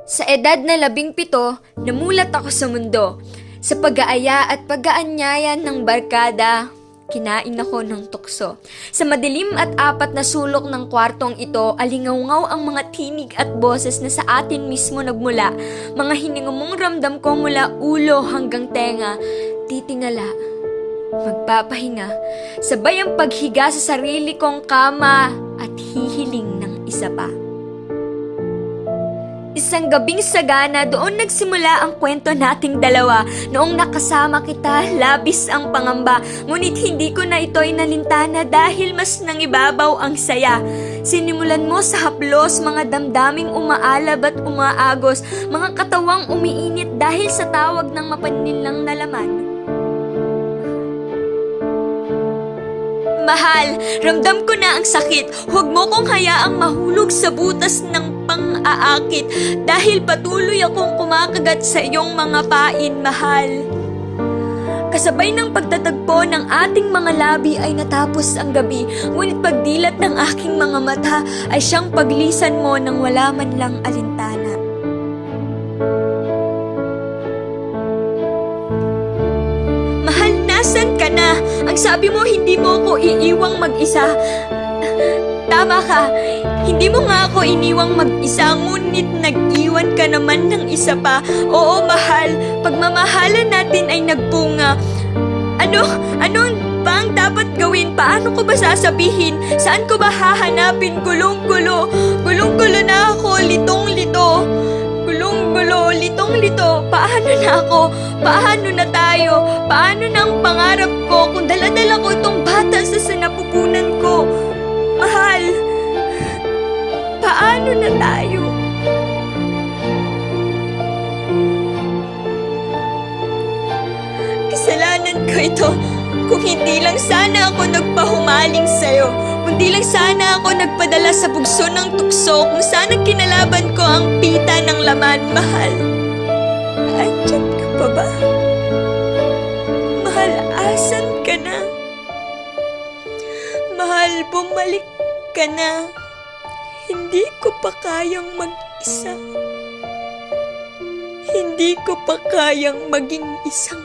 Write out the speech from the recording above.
Sa edad na 17, namulat ako sa mundo. Sa pag-aaya at pag-aanyayan ng barkada, kinain ako ng tukso. Sa madilim at apat na sulok ng kwartong ito, alingawngaw ang mga tinig at boses na sa atin mismo nagmula. Mga hiningumong ramdam ko mula ulo hanggang tenga. Titingala, magpapahinga, sabay ang paghiga sa sarili kong kama at hihiling ng isa pa. Isang gabing sagana, doon nagsimula ang kwento nating dalawa. Noong nakasama kita, labis ang pangamba. Ngunit hindi ko na ito'y nalintana dahil mas nangibabaw ang saya. Sinimulan mo sa haplos, mga damdaming umaalab at umaagos, mga katawang umiinit dahil sa tawag ng mapanilang na laman. Mahal, ramdam ko na ang sakit. Huwag mo kong hayaang mahulog sa butas ng pang-aakit dahil patuloy akong kumakagat sa iyong mga pain, mahal. Kasabay ng pagtatagpo ng ating mga labi ay natapos ang gabi, ngunit pagdilat ng aking mga mata ay siyang paglisan mo nang wala man lang alintana. Mahal, nasan ka na? Ang sabi mo hindi mo ako iiwang mag-isa. Tama ka, hindi mo nga ako iniwang mag-isa, ngunit nag-iwan ka naman ng isa pa. Oo, mahal, pagmamahalan natin ay nagbunga. Ano ba ang dapat gawin? Paano ko ba sasabihin? Saan ko ba hahanapin? Gulong-gulo na ako, litong-lito. Gulong-gulo, litong-lito. Paano na ako? Paano na tayo? Paano na ang pangarap ko kung dala-dala ko itong bata sa sinapupunan ko? Mahal, paano na tayo? Kasalanan ko ito. Kung hindi lang sana ako nagpahumaling sa'yo, kundi lang sana ako nagpadala sa bugso ng tukso kung sana kinalaban ko ang pita ng laman, mahal. Andyan ka pa ba? Mahal, asan ka na? Mahal, bumalik ka na. Hindi ko pa kayang mag-isa. Hindi ko pa kayang maging isang